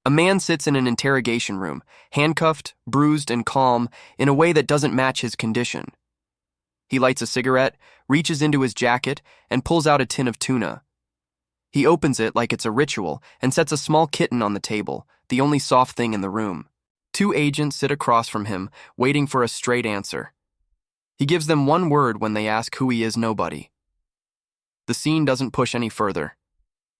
A man sits in an interrogation room, handcuffed, bruised, and calm in a way that doesn't match his condition. He lights a cigarette, reaches into his jacket, and pulls out a tin of tuna. He opens it like it's a ritual and sets a small kitten on the table, the only soft thing in the room. 2 agents sit across from him, waiting for a straight answer. He gives them one word when they ask who he is. Nobody. The scene doesn't push any further.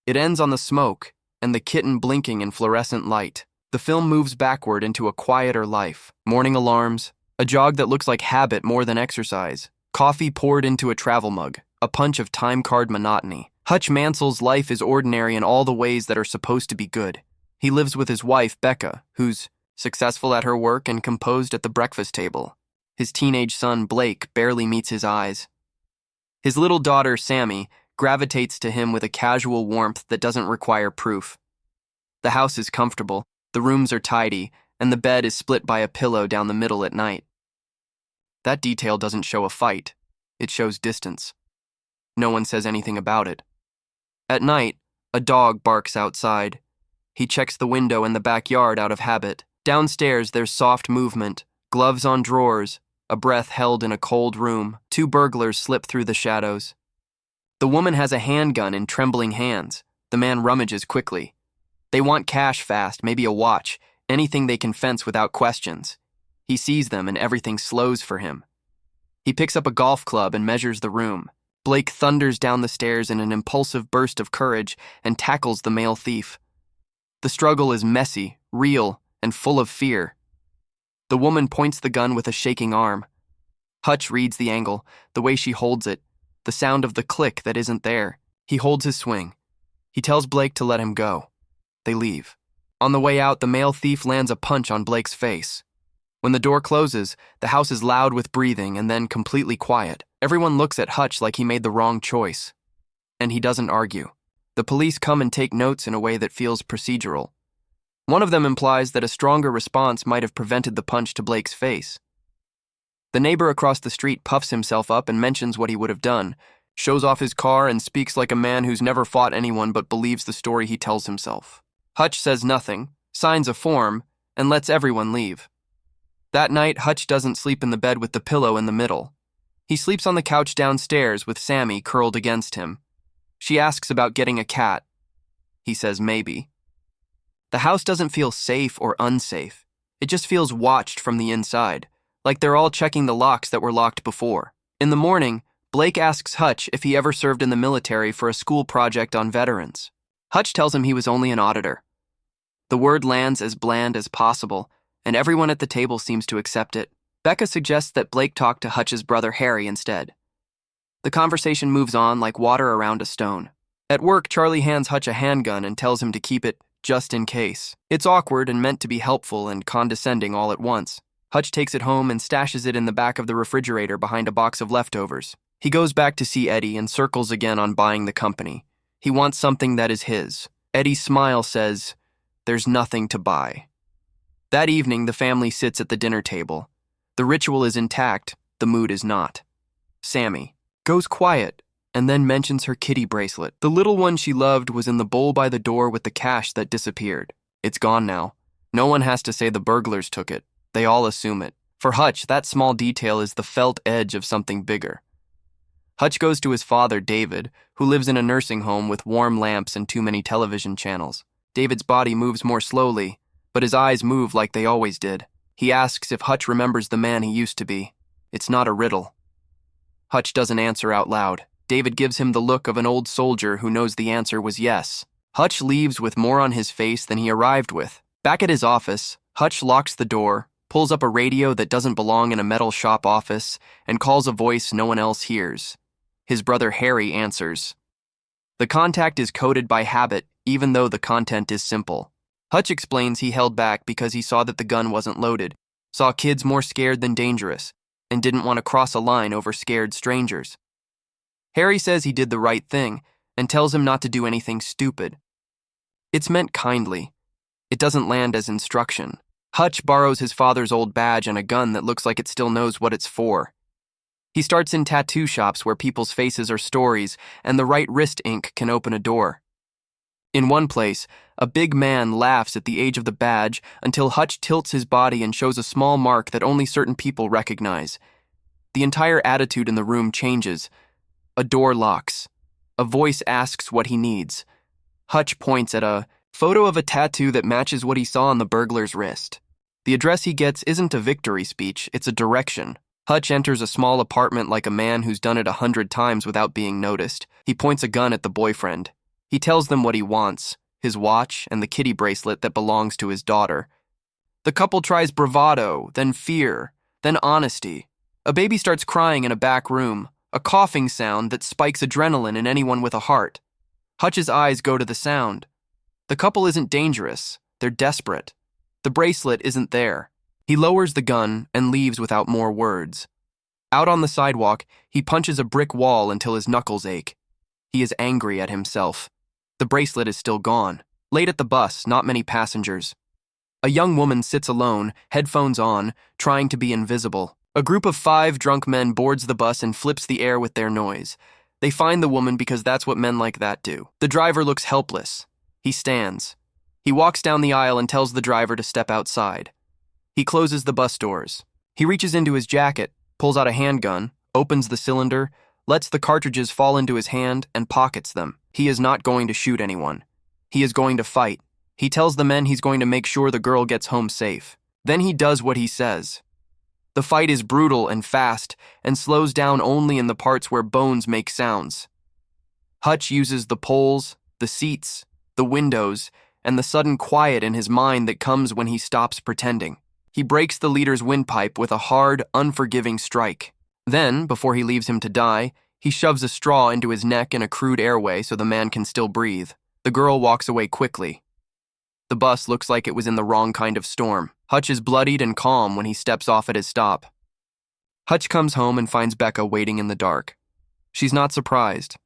It ends on the smoke and the kitten blinking in fluorescent light. The film moves backward into a quieter life. Morning alarms, a jog that looks like habit more than exercise, coffee poured into a travel mug, a punch of time-card monotony. Hutch Mansell's life is ordinary in all the ways that are supposed to be good. He lives with his wife, Becca, who's successful at her work and composed at the breakfast table. His teenage son, Blake, barely meets his eyes. His little daughter, Sammy, gravitates to him with a casual warmth that doesn't require proof. The house is comfortable, the rooms are tidy, and the bed is split by a pillow down the middle at night. That detail doesn't show a fight. It shows distance. No one says anything about it. At night, a dog barks outside. He checks the window in the backyard out of habit. Downstairs, there's soft movement, gloves on drawers, a breath held in a cold room. 2 burglars slip through the shadows. The woman has a handgun in trembling hands. The man rummages quickly. They want cash fast, maybe a watch, anything they can fence without questions. He sees them and everything slows for him. He picks up a golf club and measures the room. Blake thunders down the stairs in an impulsive burst of courage and tackles the male thief. The struggle is messy, real, and full of fear. The woman points the gun with a shaking arm. Hutch reads the angle, the way she holds it, the sound of the click that isn't there. He holds his swing. He tells Blake to let him go. They leave. On the way out, the male thief lands a punch on Blake's face. When the door closes, the house is loud with breathing and then completely quiet. Everyone looks at Hutch like he made the wrong choice. And he doesn't argue. The police come and take notes in a way that feels procedural. One of them implies that a stronger response might have prevented the punch to Blake's face. The neighbor across the street puffs himself up and mentions what he would have done, shows off his car and speaks like a man who's never fought anyone but believes the story he tells himself. Hutch says nothing, signs a form, and lets everyone leave. That night, Hutch doesn't sleep in the bed with the pillow in the middle. He sleeps on the couch downstairs with Sammy curled against him. She asks about getting a cat. He says maybe. The house doesn't feel safe or unsafe. It just feels watched from the inside, like they're all checking the locks that were locked before. In the morning, Blake asks Hutch if he ever served in the military for a school project on veterans. Hutch tells him he was only an auditor. The word lands as bland as possible, and everyone at the table seems to accept it. Becca suggests that Blake talk to Hutch's brother Harry instead. The conversation moves on like water around a stone. At work, Charlie hands Hutch a handgun and tells him to keep it just in case. It's awkward and meant to be helpful and condescending all at once. Hutch takes it home and stashes it in the back of the refrigerator behind a box of leftovers. He goes back to see Eddie and circles again on buying the company. He wants something that is his. Eddie's smile says, "There's nothing to buy." That evening, the family sits at the dinner table. The ritual is intact, the mood is not. Sammy goes quiet and then mentions her kitty bracelet. The little one she loved was in the bowl by the door with the cash that disappeared. It's gone now. No one has to say the burglars took it. They all assume it. For Hutch, that small detail is the felt edge of something bigger. Hutch goes to his father, David, who lives in a nursing home with warm lamps and too many television channels. David's body moves more slowly, but his eyes move like they always did. He asks if Hutch remembers the man he used to be. It's not a riddle. Hutch doesn't answer out loud. David gives him the look of an old soldier who knows the answer was yes. Hutch leaves with more on his face than he arrived with. Back at his office, Hutch locks the door, pulls up a radio that doesn't belong in a metal shop office, and calls a voice no one else hears. His brother Harry answers. The contact is coded by habit, even though the content is simple. Hutch explains he held back because he saw that the gun wasn't loaded, saw kids more scared than dangerous, and didn't want to cross a line over scared strangers. Harry says he did the right thing and tells him not to do anything stupid. It's meant kindly. It doesn't land as instruction. Hutch borrows his father's old badge and a gun that looks like it still knows what it's for. He starts in tattoo shops where people's faces are stories and the right wrist ink can open a door. In one place, a big man laughs at the age of the badge until Hutch tilts his body and shows a small mark that only certain people recognize. The entire attitude in the room changes. A door locks. A voice asks what he needs. Hutch points at a photo of a tattoo that matches what he saw on the burglar's wrist. The address he gets isn't a victory speech, it's a direction. Hutch enters a small apartment like a man who's done it 100 times without being noticed. He points a gun at the boyfriend. He tells them what he wants, his watch and the kitty bracelet that belongs to his daughter. The couple tries bravado, then fear, then honesty. A baby starts crying in a back room, a coughing sound that spikes adrenaline in anyone with a heart. Hutch's eyes go to the sound. The couple isn't dangerous, they're desperate. The bracelet isn't there. He lowers the gun and leaves without more words. Out on the sidewalk, he punches a brick wall until his knuckles ache. He is angry at himself. The bracelet is still gone. Late at the bus, not many passengers. A young woman sits alone, headphones on, trying to be invisible. A group of 5 drunk men boards the bus and flips the air with their noise. They find the woman because that's what men like that do. The driver looks helpless. He stands. He walks down the aisle and tells the driver to step outside. He closes the bus doors. He reaches into his jacket, pulls out a handgun, opens the cylinder, lets the cartridges fall into his hand, and pockets them. He is not going to shoot anyone. He is going to fight. He tells the men he's going to make sure the girl gets home safe. Then he does what he says. The fight is brutal and fast, and slows down only in the parts where bones make sounds. Hutch uses the poles, the seats, the windows, and the sudden quiet in his mind that comes when he stops pretending. He breaks the leader's windpipe with a hard, unforgiving strike. Then, before he leaves him to die, he shoves a straw into his neck in a crude airway so the man can still breathe. The girl walks away quickly. The bus looks like it was in the wrong kind of storm. Hutch is bloodied and calm when he steps off at his stop. Hutch comes home and finds Becca waiting in the dark. She's not surprised.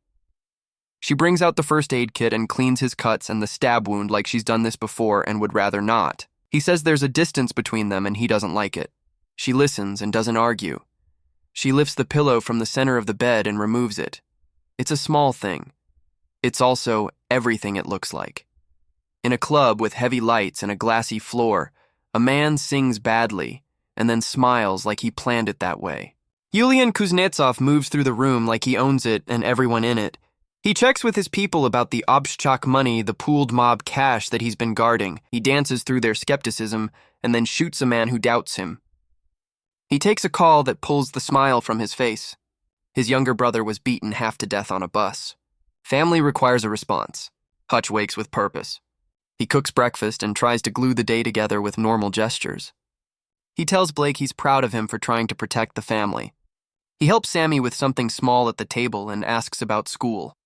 She brings out the first aid kit and cleans his cuts and the stab wound like she's done this before and would rather not. He says there's a distance between them and he doesn't like it. She listens and doesn't argue. She lifts the pillow from the center of the bed and removes it. It's a small thing. It's also everything it looks like. In a club with heavy lights and a glassy floor, a man sings badly and then smiles like he planned it that way. Yulian Kuznetsov moves through the room like he owns it and everyone in it. He checks with his people about the obshchak money, the pooled mob cash that he's been guarding. He dances through their skepticism and then shoots a man who doubts him. He takes a call that pulls the smile from his face. His younger brother was beaten half to death on a bus. Family requires a response. Hutch wakes with purpose. He cooks breakfast and tries to glue the day together with normal gestures. He tells Blake he's proud of him for trying to protect the family. He helps Sammy with something small at the table and asks about school.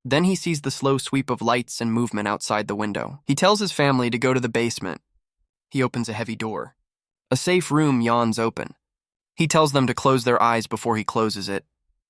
Then he sees the slow sweep of lights and movement outside the window. He tells his family to go to the basement. He opens a heavy door. A safe room yawns open. He tells them to close their eyes before he closes it.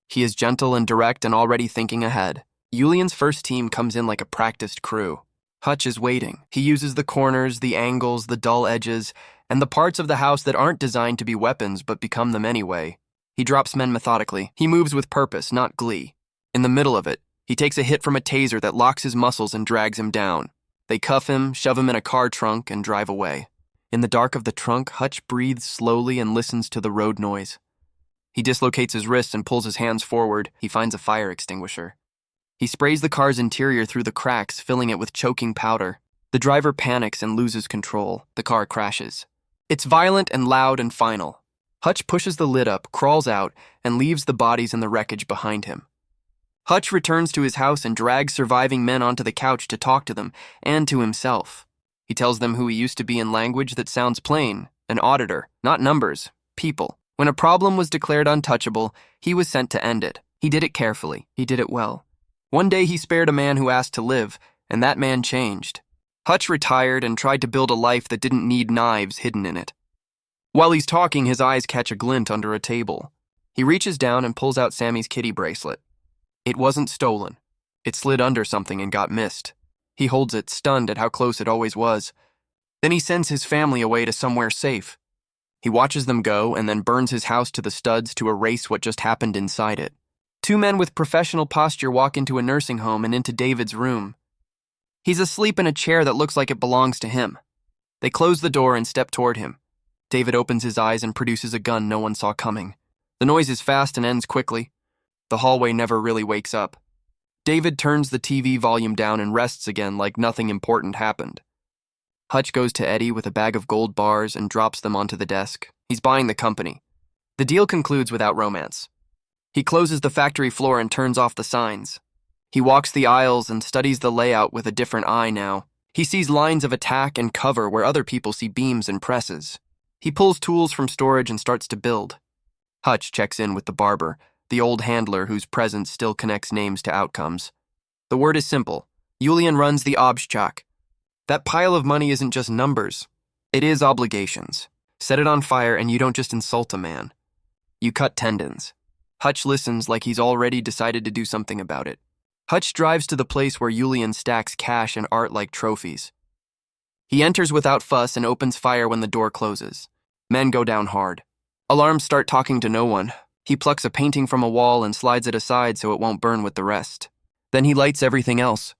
He is gentle and direct and already thinking ahead. Yulian's first team comes in like a practiced crew. Hutch is waiting. He uses the corners, the angles, the dull edges, and the parts of the house that aren't designed to be weapons but become them anyway. He drops men methodically. He moves with purpose, not glee. In the middle of it, he takes a hit from a taser that locks his muscles and drags him down. They cuff him, shove him in a car trunk, and drive away. In the dark of the trunk, Hutch breathes slowly and listens to the road noise. He dislocates his wrists and pulls his hands forward. He finds a fire extinguisher. He sprays the car's interior through the cracks, filling it with choking powder. The driver panics and loses control. The car crashes. It's violent and loud and final. Hutch pushes the lid up, crawls out, and leaves the bodies in the wreckage behind him. Hutch returns to his house and drags surviving men onto the couch to talk to them and to himself. He tells them who he used to be in language that sounds plain, an auditor, not numbers, people. When a problem was declared untouchable, he was sent to end it. He did it carefully. He did it well. One day he spared a man who asked to live, and that man changed. Hutch retired and tried to build a life that didn't need knives hidden in it. While he's talking, his eyes catch a glint under a table. He reaches down and pulls out Sammy's kitty bracelet. It wasn't stolen. It slid under something and got missed. He holds it, stunned at how close it always was. Then he sends his family away to somewhere safe. He watches them go and then burns his house to the studs to erase what just happened inside it. Two men with professional posture walk into a nursing home and into David's room. He's asleep in a chair that looks like it belongs to him. They close the door and step toward him. David opens his eyes and produces a gun no one saw coming. The noise is fast and ends quickly. The hallway never really wakes up. David turns the TV volume down and rests again like nothing important happened. Hutch goes to Eddie with a bag of gold bars and drops them onto the desk. He's buying the company. The deal concludes without romance. He closes the factory floor and turns off the signs. He walks the aisles and studies the layout with a different eye now. He sees lines of attack and cover where other people see beams and presses. He pulls tools from storage and starts to build. Hutch checks in with the barber, the old handler whose presence still connects names to outcomes. The word is simple. Julian runs the Obstschak. That pile of money isn't just numbers. It is obligations. Set it on fire and you don't just insult a man. You cut tendons. Hutch listens like he's already decided to do something about it. Hutch drives to the place where Julian stacks cash and art like trophies. He enters without fuss and opens fire when the door closes. Men go down hard. Alarms start talking to no one. He plucks a painting from a wall and slides it aside so it won't burn with the rest. Then he lights everything else.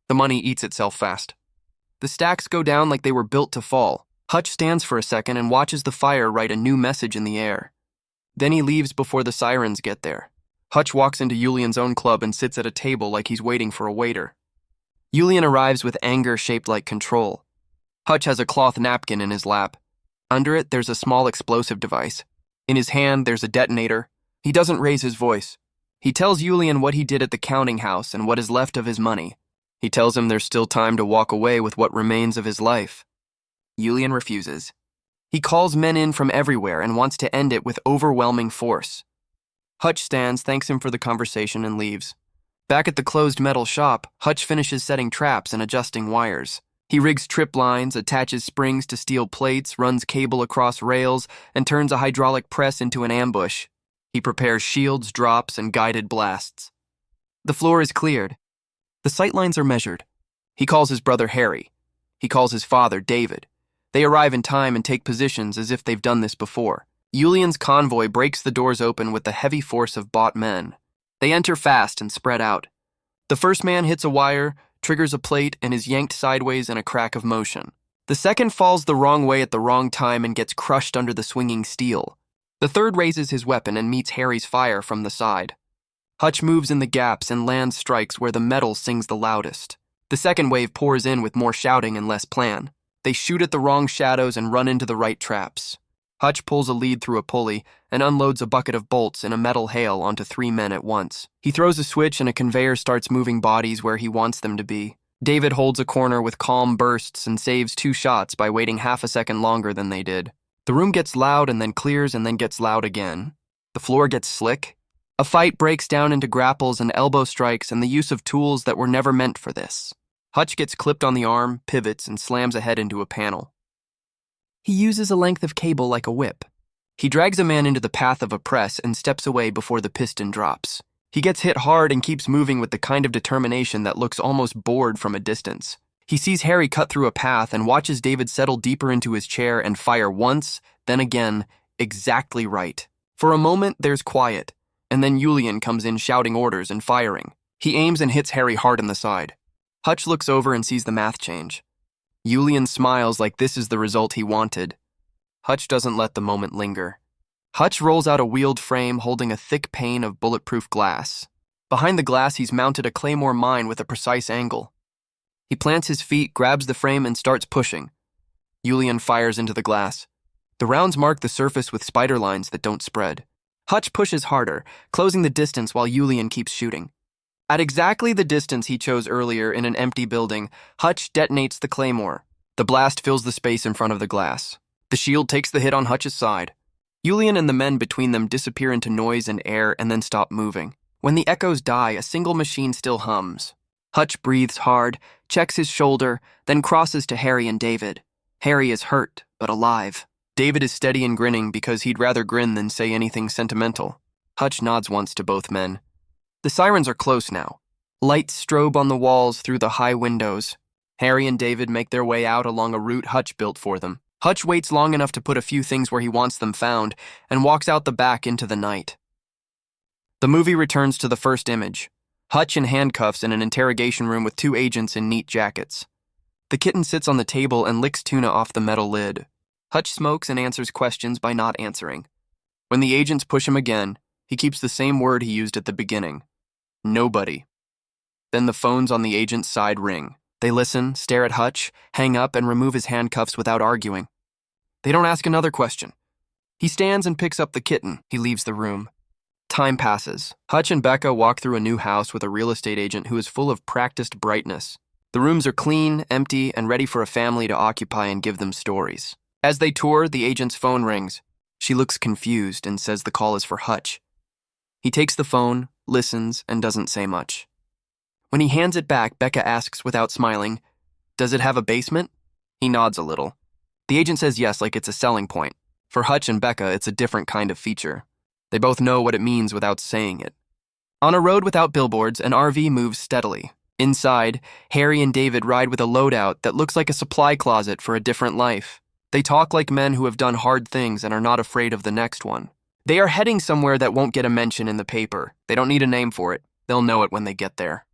The money eats itself fast. The stacks go down like they were built to fall. Hutch stands for a second and watches the fire write a new message in the air. Then he leaves before the sirens get there. Hutch walks into Julian's own club and sits at a table like he's waiting for a waiter. Julian arrives with anger shaped like control. Hutch has a cloth napkin in his lap. Under it, there's a small explosive device. In his hand, there's a detonator. He doesn't raise his voice. He tells Julian what he did at the counting house and what is left of his money. He tells him there's still time to walk away with what remains of his life. Julian refuses. He calls men in from everywhere and wants to end it with overwhelming force. Hutch stands, thanks him for the conversation, and leaves. Back at the closed metal shop, Hutch finishes setting traps and adjusting wires. He rigs trip lines, attaches springs to steel plates, runs cable across rails, and turns a hydraulic press into an ambush. He prepares shields, drops, and guided blasts. The floor is cleared. The sightlines are measured. He calls his brother Harry. He calls his father David. They arrive in time and take positions as if they've done this before. Julian's convoy breaks the doors open with the heavy force of bought men. They enter fast and spread out. The first man hits a wire, triggers a plate, and is yanked sideways in a crack of motion. The second falls the wrong way at the wrong time and gets crushed under the swinging steel. The third raises his weapon and meets Harry's fire from the side. Hutch moves in the gaps and lands strikes where the metal sings the loudest. The second wave pours in with more shouting and less plan. They shoot at the wrong shadows and run into the right traps. Hutch pulls a lead through a pulley and unloads a bucket of bolts in a metal hail onto 3 men at once. He throws a switch and a conveyor starts moving bodies where he wants them to be. David holds a corner with calm bursts and saves 2 shots by waiting half a second longer than they did. The room gets loud and then clears and then gets loud again. The floor gets slick. A fight breaks down into grapples and elbow strikes and the use of tools that were never meant for this. Hutch gets clipped on the arm, pivots, and slams a head into a panel. He uses a length of cable like a whip. He drags a man into the path of a press and steps away before the piston drops. He gets hit hard and keeps moving with the kind of determination that looks almost bored from a distance. He sees Harry cut through a path and watches David settle deeper into his chair and fire once, then again, exactly right. For a moment, there's quiet, and then Julian comes in shouting orders and firing. He aims and hits Harry hard in the side. Hutch looks over and sees the math change. Julian smiles like this is the result he wanted. Hutch doesn't let the moment linger. Hutch rolls out a wheeled frame holding a thick pane of bulletproof glass. Behind the glass, he's mounted a claymore mine with a precise angle. He plants his feet, grabs the frame, and starts pushing. Julian fires into the glass. The rounds mark the surface with spider lines that don't spread. Hutch pushes harder, closing the distance while Julian keeps shooting. At exactly the distance he chose earlier in an empty building, Hutch detonates the claymore. The blast fills the space in front of the glass. The shield takes the hit on Hutch's side. Julian and the men between them disappear into noise and air and then stop moving. When the echoes die, a single machine still hums. Hutch breathes hard, checks his shoulder, then crosses to Harry and David. Harry is hurt, but alive. David is steady and grinning because he'd rather grin than say anything sentimental. Hutch nods once to both men. The sirens are close now. Lights strobe on the walls through the high windows. Harry and David make their way out along a route Hutch built for them. Hutch waits long enough to put a few things where he wants them found and walks out the back into the night. The movie returns to the first image. Hutch in handcuffs in an interrogation room with two agents in neat jackets. The kitten sits on the table and licks tuna off the metal lid. Hutch smokes and answers questions by not answering. When the agents push him again, he keeps the same word he used at the beginning. Nobody. Then the phones on the agent's side ring. They listen, stare at Hutch, hang up, and remove his handcuffs without arguing. They don't ask another question. He stands and picks up the kitten. He leaves the room. Time passes. Hutch and Becca walk through a new house with a real estate agent who is full of practiced brightness. The rooms are clean, empty, and ready for a family to occupy and give them stories. As they tour, the agent's phone rings. She looks confused and says the call is for Hutch. He takes the phone, listens, and doesn't say much. When he hands it back, Becca asks without smiling, "Does it have a basement?" He nods a little. The agent says yes, like it's a selling point. For Hutch and Becca, it's a different kind of feature. They both know what it means without saying it. On a road without billboards, an RV moves steadily. Inside, Harry and David ride with a loadout that looks like a supply closet for a different life. They talk like men who have done hard things and are not afraid of the next one. They are heading somewhere that won't get a mention in the paper. They don't need a name for it. They'll know it when they get there.